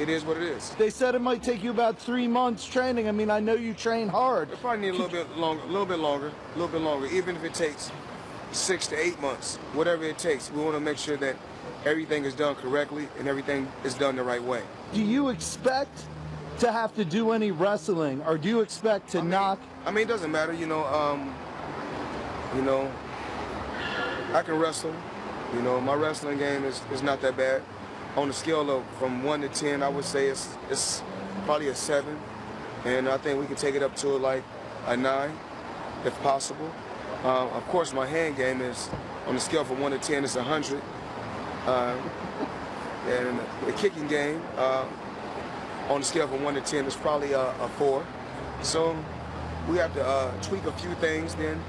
it is what it is. They said it might take you about 3 months training. I mean, I know you train hard. It probably need a little bit longer, even if it takes 6 to 8 months, whatever it takes. We want to make sure that everything is done correctly and everything is done the right way. Do you expect to have to do any wrestling, or do you expect to knock? I mean, it doesn't matter, you know, I can wrestle. You know, my wrestling game is not that bad. On a scale of from 1 to 10, I would say it's probably a 7. And I think we can take it up to like a 9, if possible. Of course, my hand game is, on a scale from 1 to 10, it's 100. And the kicking game, on a scale from 1 to 10, is probably a 4. So we have to tweak a few things, then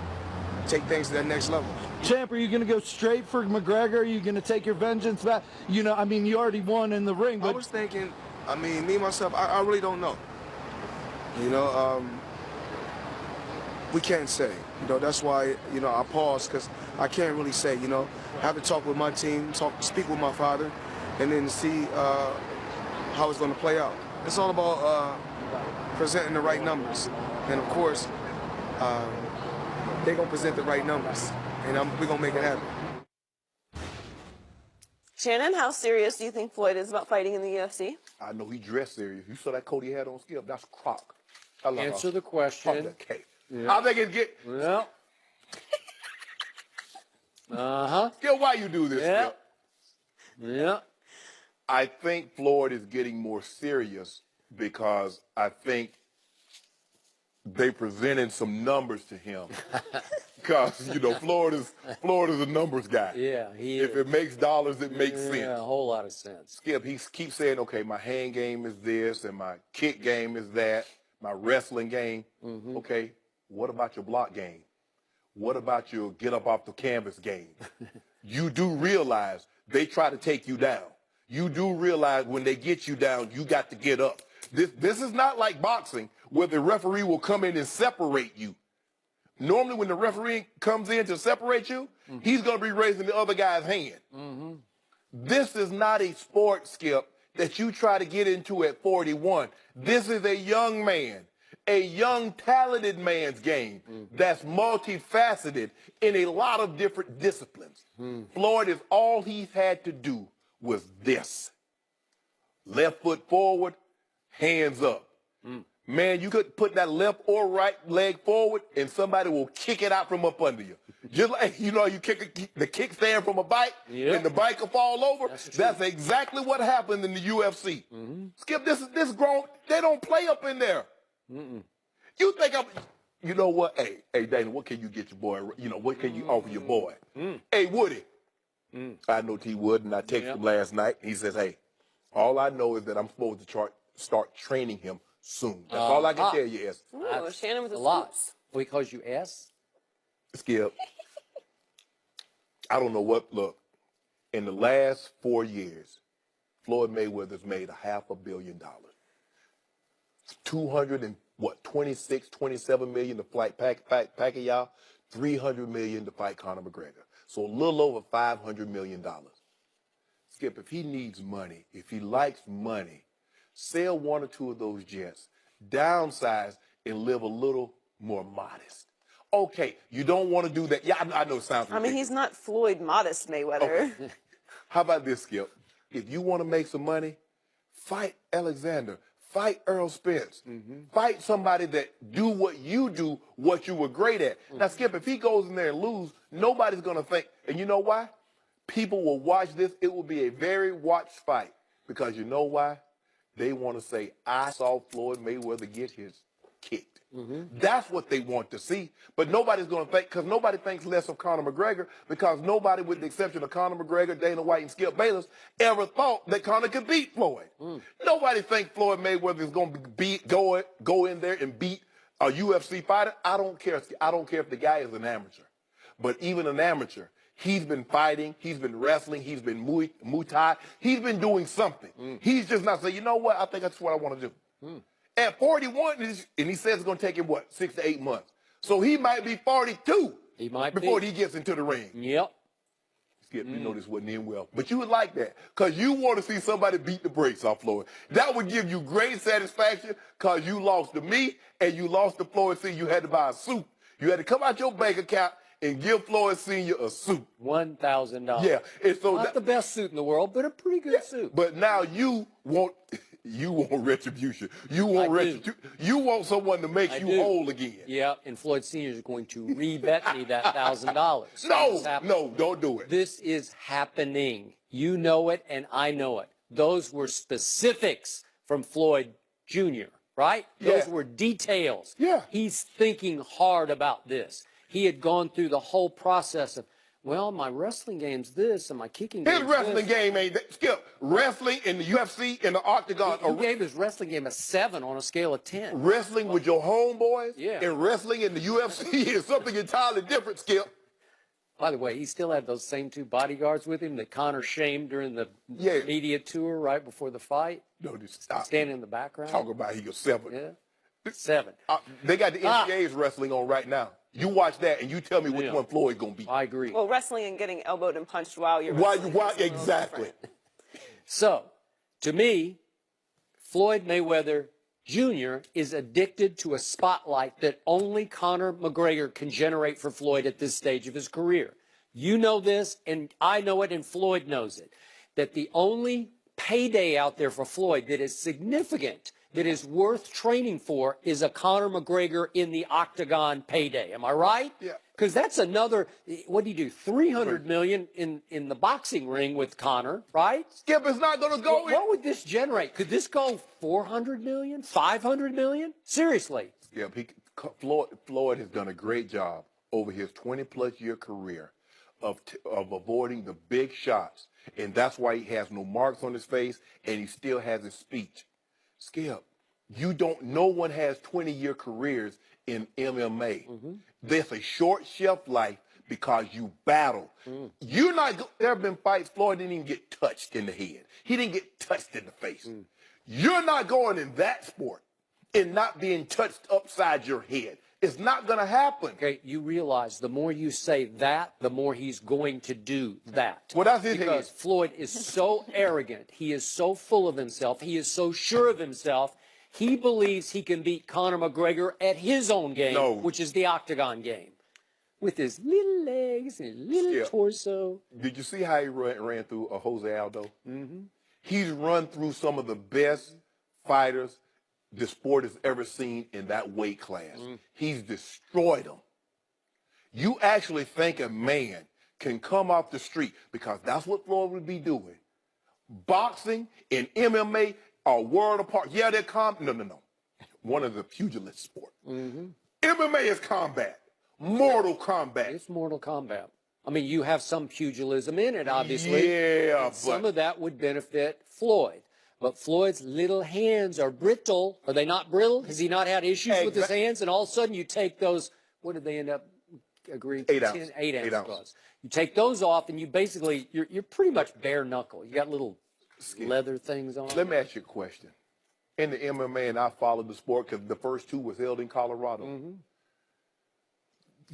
take things to that next level. Champ, are you going to go straight for McGregor? Are you going to take your vengeance back? You know, I mean, you already won in the ring, but... I was thinking, I mean, me, myself, I really don't know. You know, we can't say. You know, that's why, you know, I pause, because I can't really say, you know. I have to talk with my team, speak with my father, and then see how it's going to play out. It's all about presenting the right numbers. And, of course, they're going to present the right numbers. And we're going to make it happen. Shannon, how serious do you think Floyd is about fighting in the UFC? I know he dressed serious. You saw that coat he had on, Skip? That's Croc. Answer the question. Yeah. I think it's get. Yeah. Skip, why you do this, Yeah. Skip? Yeah. I think Floyd is getting more serious because I think they presented some numbers to him. Because, you know, Floyd is a numbers guy. Yeah, he If is. it makes dollars, it makes sense. Yeah, a whole lot of sense. Skip, he keeps saying, okay, my hand game is this, and my kick game is that, my wrestling game. Okay, what about your block game? What about your get up off the canvas game? You do realize they try to take you down. You do realize when they get you down, you got to get up. This is not like boxing where the referee will come in and separate you. Normally when the referee comes in to separate you, he's going to be raising the other guy's hand. This is not a sport, Skip, that you try to get into at 41. This is a young man, a young talented man's game that's multifaceted in a lot of different disciplines. Floyd is all he's had to do was this. Left foot forward, hands up. Man, you could put that left or right leg forward and somebody will kick it out from up under you. Just like, you know, you kick the kickstand from a bike and the bike will fall over. That's exactly what happened in the UFC. Skip, this is grown. They don't play up in there. You think you know what? Hey, Dana, what can you get your boy? You know, what can you offer your boy? Hey, Woody. I know T Wood, and I texted him last night. He says, hey, all I know is that I'm supposed to start training him soon. That's all I can tell you is. Ooh, Shannon with a the lot. scoops. Because you asked? Skip, I don't know what, look, in the last 4 years, Floyd Mayweather's made $500 million. 26, 27 million to fight Pacquiao, 300 million to fight Conor McGregor. So a little over $500 million. Skip, if he needs money, if he likes money, sell 1 or 2 of those jets, downsize, and live a little more modest. Okay, you don't want to do that. Yeah, I know it sounds ridiculous. I mean, he's not Floyd Modest Mayweather. Okay. How about this, Skip? If you want to make some money, fight Alexander. Fight Earl Spence. Fight somebody that do what you do, what you were great at. Now, Skip, if he goes in there and lose, nobody's going to think. And you know why? People will watch this. It will be a very watched fight. Because you know why? They want to say, I saw Floyd Mayweather get his kicked. That's what they want to see. But nobody's going to think, because nobody thinks less of Conor McGregor, because nobody, with the exception of Conor McGregor, Dana White, and Skip Bayless, ever thought that Conor could beat Floyd. Nobody thinks Floyd Mayweather is going to go in there and beat a UFC fighter. I don't care. I don't care if the guy is an amateur. But even an amateur, he's been fighting, he's been wrestling, he's been Muay Thai, he's been doing something. He's just not saying, you know what, I think that's what I want to do. At 41, and he says it's going to take him, what, 6 to 8 months. So he might be 42 He might before be. he gets into the ring. Yep. Skip, you know this wasn't in well. But you would like that because you want to see somebody beat the brakes off Floyd. That would give you great satisfaction because you lost to me and you lost to Floyd Sr. You had to buy a suit. You had to come out your bank account and give Floyd Sr. a suit. $1,000. Yeah. And so Not the best suit in the world, but a pretty good suit. But now you want retribution. You want You want someone to make you whole again. Yeah, and Floyd Sr. is going to re-bet me that $1,000. No, don't do it. This is happening. You know it, and I know it. Those were specifics from Floyd Jr., right? Those were details. Yeah. He's thinking hard about this. He had gone through the whole process of, well, my wrestling game's this, and my kicking game's His wrestling game ain't that. Skip, wrestling in the UFC, in the octagon. He gave his wrestling game a 7 on a scale of 10. Wrestling with your homeboys and wrestling in the UFC is something entirely different, Skip. By the way, he still had those same 2 bodyguards with him that Connor shamed during the media tour right before the fight. No, just stop. Standing in the background. Talk about he goes 7. Yeah. 7. They got the NCAA's wrestling on right now. You watch that and you tell me which one Floyd's going to be. I agree. Well, wrestling and getting elbowed and punched while you're Exactly. So, to me, Floyd Mayweather Jr. is addicted to a spotlight that only Conor McGregor can generate for Floyd at this stage of his career. You know this, and I know it, and Floyd knows it, that the only payday out there for Floyd that is significant, that is worth training for, is a Conor McGregor in the octagon payday. Am I right? Yeah. Because that's another, what do you do, $300 million in the boxing ring with Conor, right? Skip is not going to go in. What would this generate? Could this go $400 million, $500 million? Seriously. Skip, Floyd has done a great job over his 20-plus year career of avoiding the big shots, and that's why he has no marks on his face, and he still has his speech. Skip, no one has 20-year careers in MMA. There's a short shelf life because you battle. There have been fights Floyd didn't even get touched in the head. He didn't get touched in the face. You're not going in that sport and not being touched upside your head. It's not going to happen. Okay, you realize the more you say that, the more he's going to do that. Well, that's his because head. Floyd is so arrogant. He is so full of himself. He is so sure of himself. He believes he can beat Conor McGregor at his own game, which is the octagon game, with his little legs and his little torso. Did you see how he ran through Jose Aldo? He's run through some of the best fighters the sport has ever seen in that weight class. He's destroyed them. You actually think a man can come off the street, because that's what Floyd would be doing. Boxing and MMA are world apart. Yeah, they're No. One of the pugilist sport. MMA is combat. Mortal combat. It's Mortal Kombat. I mean, you have some pugilism in it, obviously. Yeah, but some of that would benefit Floyd. But Floyd's little hands are brittle. Are they not brittle? Has he not had issues with his hands? And all of a sudden you take those, what did they end up agreeing to? 8 ounce. 8 ounce gloves. You take those off and you basically, you're pretty much bare knuckle. You got little leather things on. Let me ask you a question. In the MMA, and I followed the sport because the first 2 was held in Colorado.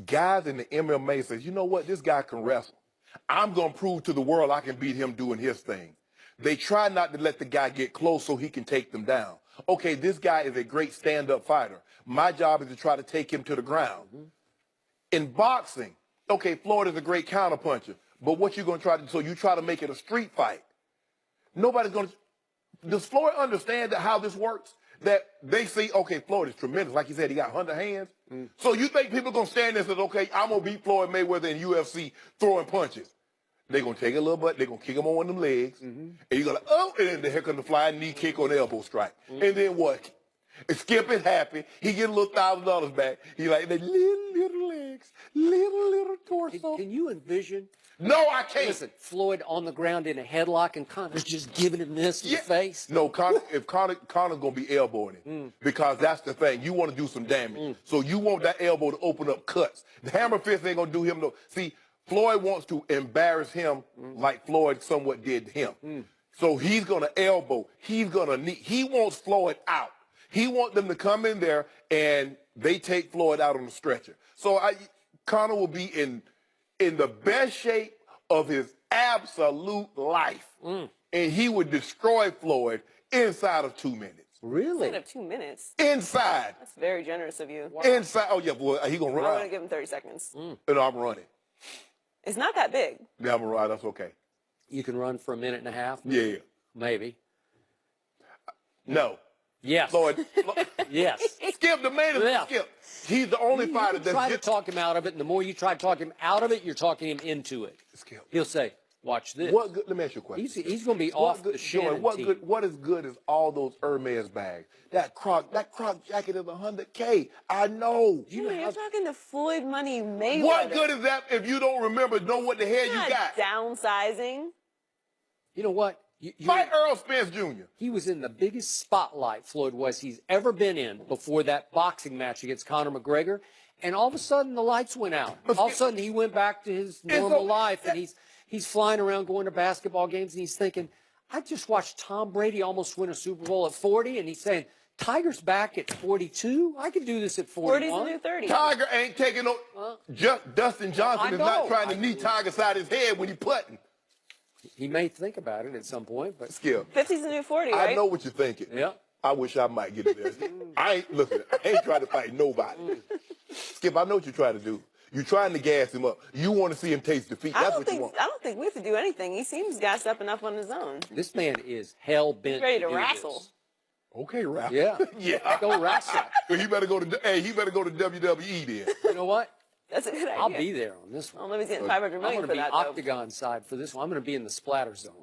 Guys in the MMA says, you know what, this guy can wrestle. I'm going to prove to the world I can beat him doing his thing. They try not to let the guy get close so he can take them down. Okay, this guy is a great stand-up fighter. My job is to try to take him to the ground. In boxing, okay, Floyd is a great counterpuncher, but what you going to try to do? So you try to make it a street fight. Nobody's going to. Does Floyd understand how this works? That they see, okay, Floyd is tremendous. Like you said, he got 100 hands. So you think people are going to stand there and say, okay, I'm going to beat Floyd Mayweather in UFC throwing punches. They're going to take a little butt, they're going to kick him on one of them legs, and you're going to, and then here comes the flying knee kick on the elbow strike. And then what? And Skip is happy. He get a little $1,000 back. He like, the little legs, little torso. Can you envision? No, I can't. Listen, Floyd on the ground in a headlock and Conor's just giving him this in the face. No, Conor's going to be elbowing him, because that's the thing. You want to do some damage. So you want that elbow to open up cuts. The hammer fist ain't going to do him no. See, Floyd wants to embarrass him like Floyd somewhat did to him. So he's going to elbow. He's going to knee. He wants Floyd out. He wants them to come in there and they take Floyd out on the stretcher. So Conor will be in the best shape of his absolute life. And he would destroy Floyd inside of 2 minutes. Really? Instead of 2 minutes. Inside. That's very generous of you. Inside. Oh, yeah, boy. He going to I'm run. going to give him 30 seconds. And I'm running. It's not that big. Yeah, I'm right. That's okay. You can run for a minute and a half? Yeah. Maybe. No. Yes. Floyd. Yes. Skip, the man is Yeah. Skip. He's the only fighter that's try to talk him out of it, and the more you try to talk him out of it, you're talking him into it. Skip. He'll say, watch this. What good? Let me ask you a question. He's going to be off the Shannon What team. good? What is good is all those Hermes bags. That croc jacket is $100K. I know. You're talking to Floyd Money Mayweather. What good is that if you don't remember, know what the hell you Not got? downsizing. You know what? Fight Earl Spence Jr. He was in the biggest spotlight, Floyd was, he's ever been in before that boxing match against Conor McGregor. And all of a sudden, the lights went out. All of a sudden, he went back to his normal life, and he's flying around going to basketball games, and he's thinking, I just watched Tom Brady almost win a Super Bowl at 40, and he's saying, Tiger's back at 42? I could do this at 41. 40's the new 30. Tiger ain't taking no. Dustin Johnson is not trying to knee Tiger side his head when he putting. He may think about it at some point, but Skip. 50's the new 40, right? I know what you're thinking. yeah. I wish I might get it there. I ain't trying to fight nobody. Skip, I know what you're trying to do. You're trying to gas him up. You want to see him taste defeat. That's what you want. I don't think we have to do anything. He seems gassed up enough on his own. This man is hell-bent Ready to do wrestle. this. Okay, Ralph. Yeah. Yeah. Go wrestle. Well, he better go to WWE then. You know what? That's a good idea. I'll be there on this I one. don't know if he's getting $500 I'm million going to for be that, though. octagon side for this one. I'm going to be in the splatter zone.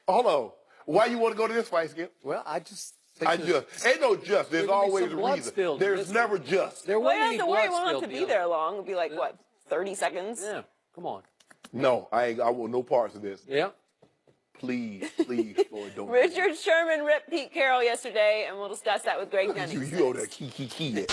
Hold on. Why you want to go to this fight, Skip? Well, I just think there's- Ain't no just. There's gonna be always some a blood reason. spilled in There's this never one. just. There Well, won't you be don't have to worry. blood We don't have spilled, to be Neil. there long. It'll be like, what, 30 seconds? Yeah, come on. No, I want no parts of this. Yeah. Please, Floyd, don't. Richard Sherman ripped Pete Carroll yesterday, and we'll discuss that with Greg Jennings. You owe that key.